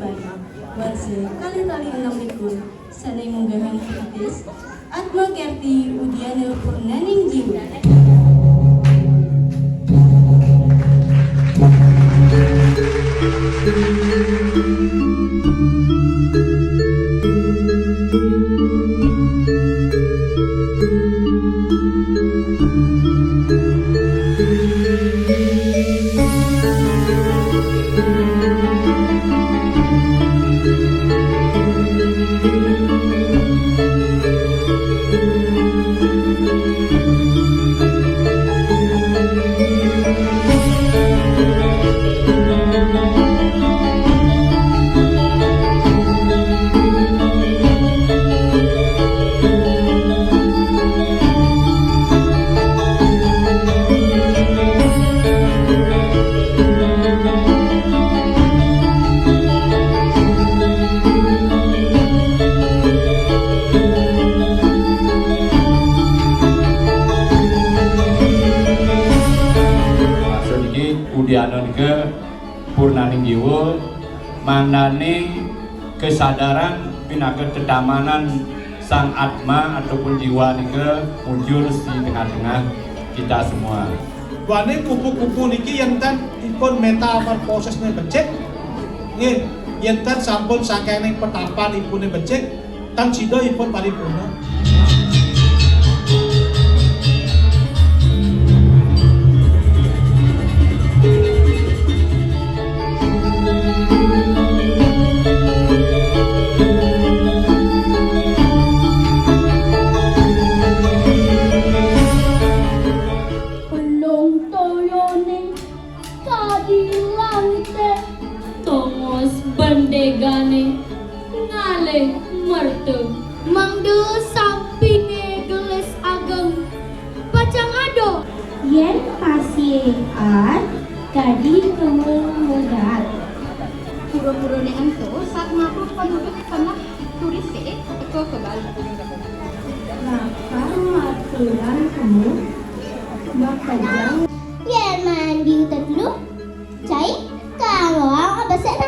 bari warse kali-kali 6 sanay munggahan kritis at magerti udiana purnaning jiwa. Udianon ke purnaning jiwa manane kesadaran pinaker kedamanan sang atma ataupun jiwa nike muncul di tengah-tengah kita semua. Wane kupu-kupu niki yentan ipun metamorfosisne becik nggih yentan sampun saking petapan ipune becik kang sida ipun paripurna. Bandegane ngale merte mangde sampine geles ageng pacang ado yen pasian tadi kemudian pura-pura ni anto saat makhluk penduduk tanah turis ke Bali. maka maturan kamu maka jangan yen mandi dulu cai kalau ada sana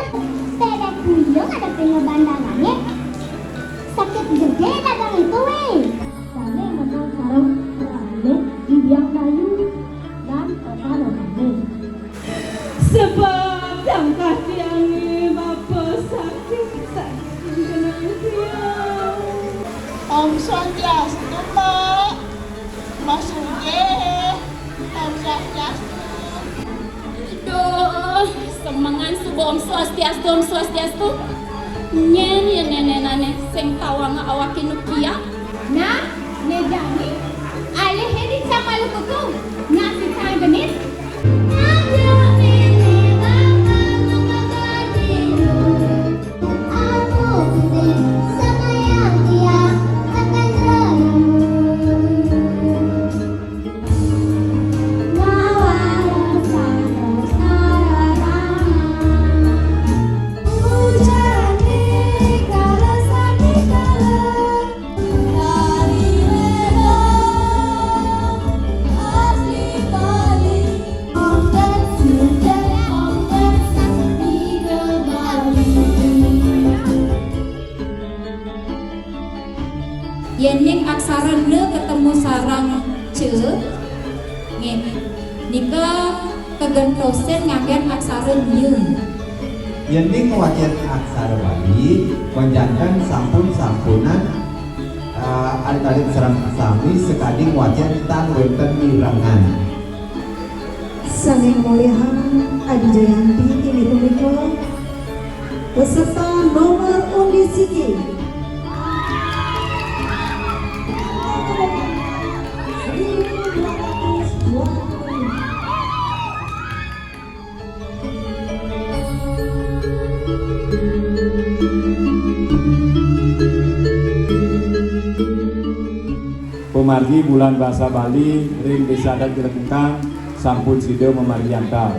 pede kuyung ada pengebandangannya sakit gede dagang itu kami menang sarung lalu dibiang kayu dan taruh kami sebab yang kaki angin bapak sakit dengan tiang Om Swastiastu Mak maksudnya Om Swastiastu doh semangan subuh Om Swastiastu nyen nenenane sing tawang awakin nukia nah nejani alih hedi sama lukuku nasi cai benit yening aksara ne ketemu sarang ce nge nika kegentosen ngagen aksara nye yening wajan aksara Bali menjantan sampun-sampunan alit-alit serang sami sekading wajan tan wenten mirangan Sanging mulihan Adi Jayanti ini punika peserta nomor undi siji Pemargi bulan bahasa Bali ring desa adat Jelekengkang sampun sido memariantar.